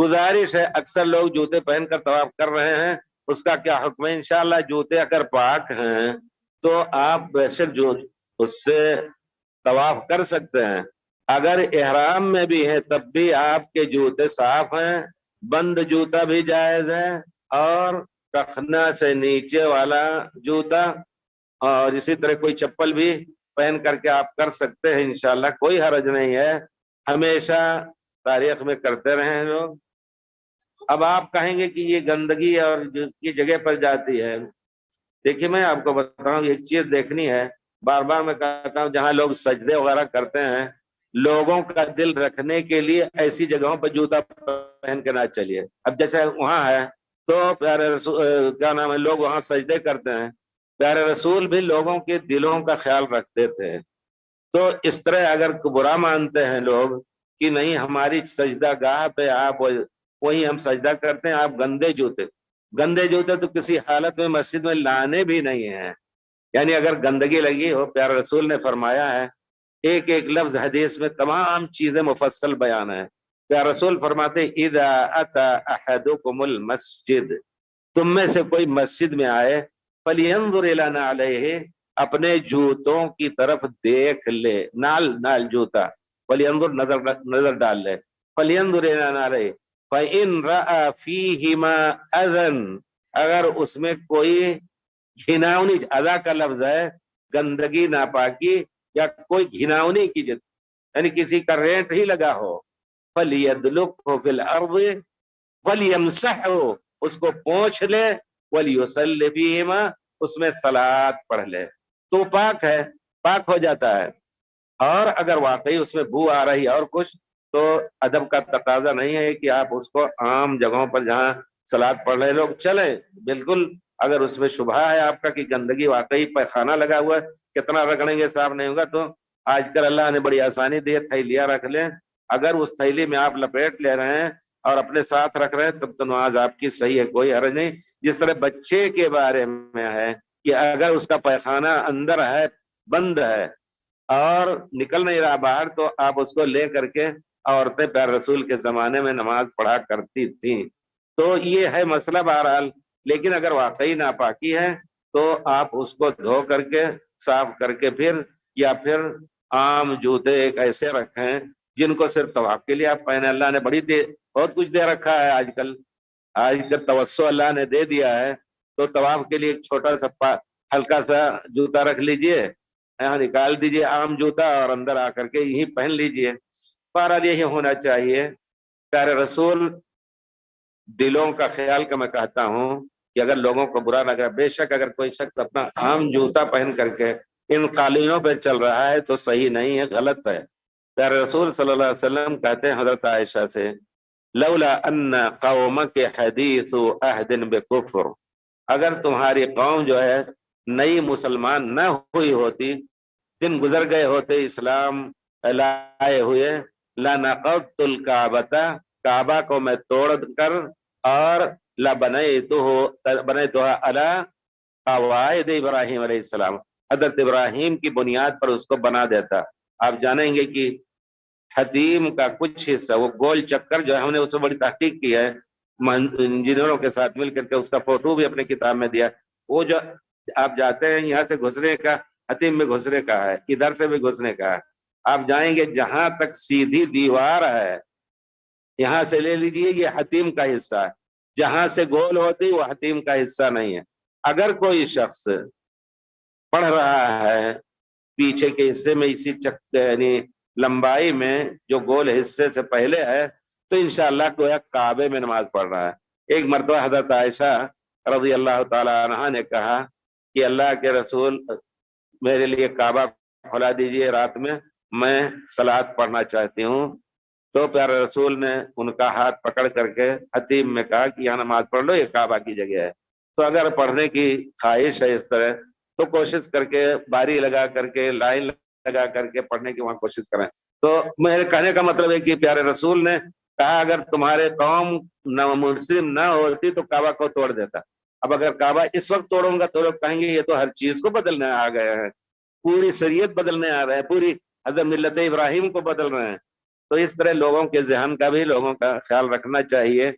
گزارش ہے اکثر لوگ جوتے پہن کر طواف کر رہے ہیں، اس کا کیا حکم ہے؟ انشاءاللہ جوتے اگر پاک ہیں تو آپ بے شک جو اس سے طواف کر سکتے ہیں. اگر احرام میں بھی ہے تب بھی آپ کے جوتے صاف ہیں، بند جوتا بھی جائز ہے، اور ٹخنا سے نیچے والا جوتا اور اسی طرح کوئی چپل بھی پہن کر کے آپ کر سکتے ہیں. انشاءاللہ کوئی حرج نہیں ہے، ہمیشہ تاریخ میں کرتے رہے ہیں لوگ. اب آپ کہیں گے کہ یہ گندگی اور کی جگہ پر جاتی ہے. دیکھیے میں آپ کو بتاؤں ایک چیز دیکھنی ہے، بار بار میں کہتا ہوں جہاں لوگ سجدے وغیرہ کرتے ہیں، لوگوں کا دل رکھنے کے لیے ایسی جگہوں پہ جوتا پہن کے نہ چلیے. اب جیسے وہاں ہے تو پیارے رسول کیا نام ہے، لوگ وہاں سجدے کرتے ہیں، پیارے رسول بھی لوگوں کے دلوں کا خیال رکھتے تھے. تو اس طرح اگر برا مانتے ہیں لوگ کہ نہیں ہماری سجدہ گاہ پہ آپ وہی ہم سجدہ کرتے ہیں، آپ گندے جوتے تو کسی حالت میں مسجد میں لانے بھی نہیں ہیں. یعنی اگر گندگی لگی ہو، پیارے رسول نے فرمایا ہے، ایک ایک لفظ حدیث میں تمام چیزیں مفصل بیان ہے. پیارے رسول فرماتے اذا اتی احدکم المسجد، تم میں سے کوئی مسجد میں آئے، فلینظر الی نعلیہ، اپنے جوتوں کی طرف دیکھ لے، نال جوتا، فلینظر نظر ڈال لے، فلینظر الی نعلیہ فإن رأى فیہما اذن، اگر اس میں کوئی گھناؤنی، اذا کا لفظ ہے گندگی ناپاکی یا کوئی گھناؤنی کی جگہ، یعنی کسی کا رینٹ ہی لگا ہو، فَلْيَدْلُقْهُ فِي الْأَرْضِ وَلْيَمْسَحْهُ، اس کو پوچھ لے، وَلْيُصَلِّ فِيهِمَا، اس میں صلاۃ پڑھ لے تو پاک ہے، پاک ہو جاتا ہے. اور اگر واقعی اس میں بو آ رہی اور کچھ، تو ادب کا تقاضا نہیں ہے کہ آپ اس کو عام جگہوں پر جہاں صلاۃ پڑھ رہے لوگ چلیں. بالکل اگر اس میں شبہ ہے آپ کا کہ گندگی واقعی پیخانہ لگا ہوا ہے، کتنا رگڑیں گے صاف نہیں ہوگا، تو آج کل اللہ نے بڑی آسانی دی ہے، تھیلیاں رکھ لیں. اگر اس تھیلی میں آپ لپیٹ لے رہے ہیں اور اپنے ساتھ رکھ رہے ہیں تب تو نماز آپ کی صحیح ہے، کوئی حرج نہیں. جس طرح بچے کے بارے میں ہے کہ اگر اس کا پیخانہ اندر ہے، بند ہے اور نکل نہیں رہا باہر، تو آپ اس کو لے کر کے، عورتیں پیارے رسول کے زمانے میں نماز پڑھا کرتی تھیں. تو یہ ہے مسئلہ بہرحال. لیکن اگر واقعی ناپاکی ہے تو آپ اس کو دھو کر کے صاف کر کے پھر عام جوتے ایک ایسے رکھیں جن کو صرف طواف کے لیے آپ پہنے. اللہ نے بہت کچھ دے رکھا ہے آج کل توسع اللہ نے دے دیا ہے. تو طواف کے لیے ایک چھوٹا سا ہلکا سا جوتا رکھ لیجئے، یہاں نکال دیجئے عام جوتا اور اندر آ کر کے یہی پہن لیجئے. بہرحال یہی ہونا چاہیے. پیارے رسول دلوں کا خیال کا میں کہتا ہوں کہ اگر لوگوں کو برا لگا، بے شک اگر کوئی شخص اپنا عام جوتا پہن کر کے ان قالینوں پہ چل رہا ہے تو صحیح نہیں ہے، غلط ہے. پیارے رسول صلی اللہ علیہ وسلم کہتے ہیں حضرت عائشہ سے، لولا ان قومک حدیث عہد بکفر، اگر تمہاری قوم جو ہے نئی مسلمان نہ ہوئی ہوتی، دن گزر گئے ہوتے اسلام لائے ہوئے، لنقضت الکعبۃ، کعبہ کو میں توڑ کر، اور بنیتها علی قواعد ابراہیم علیہ السلام، حضرت ابراہیم کی بنیاد پر اس کو بنا دیتا. آپ جانیں گے کہ حتیم کا کچھ حصہ، وہ گول چکر جو ہے، ہم نے اس میں بڑی تحقیق کی ہے انجینئروں کے ساتھ مل کر کے، اس کا فوٹو بھی اپنے کتاب میں دیا. وہ جو آپ جاتے ہیں یہاں سے گھسنے کا، حتیم میں گھسنے کا ہے، ادھر سے بھی گھسنے کا ہے. آپ جائیں گے جہاں تک سیدھی دیوار ہے، یہاں سے لے لیجئے یہ حتیم کا حصہ ہے، جہاں سے گول ہوتی وہ حتیم کا حصہ نہیں ہے. اگر کوئی شخص پڑھ رہا ہے پیچھے کے حصے میں اسی یعنی لمبائی میں جو گول حصے سے پہلے ہے، تو انشاءاللہ گویا کعبے میں نماز پڑھ رہا ہے. ایک مرتبہ حضرت عائشہ رضی اللہ تعالی عنہا نے کہا کہ اللہ کے رسول میرے لیے کعبہ کھلا دیجئے رات میں صلاۃ پڑھنا چاہتی ہوں. تو پیارے رسول نے ان کا ہاتھ پکڑ کر کے حتیم میں کہا کہ یہاں نماز پڑھ لو، یہ کعبہ کی جگہ ہے. تو اگر پڑھنے کی خواہش ہے اس طرح تو کوشش کر کے باری لگا کر کے، لائن لگا کر کے پڑھنے کی وہاں کوشش کریں. تو میرے کہنے کا مطلب ہے کہ پیارے رسول نے کہا اگر تمہارے قوم مسلم نہ ہوتی تو کعبہ کو توڑ دیتا. اب اگر کعبہ اس وقت توڑوں گا تو لوگ کہیں گے یہ تو ہر چیز کو بدلنے آ گئے ہیں، پوری شریعت بدلنے آ رہے ہیں، پوری حضرت ملت ابراہیم کو بدل رہے ہیں. تو اس طرح لوگوں کے ذہن کا بھی لوگوں کا خیال رکھنا چاہیے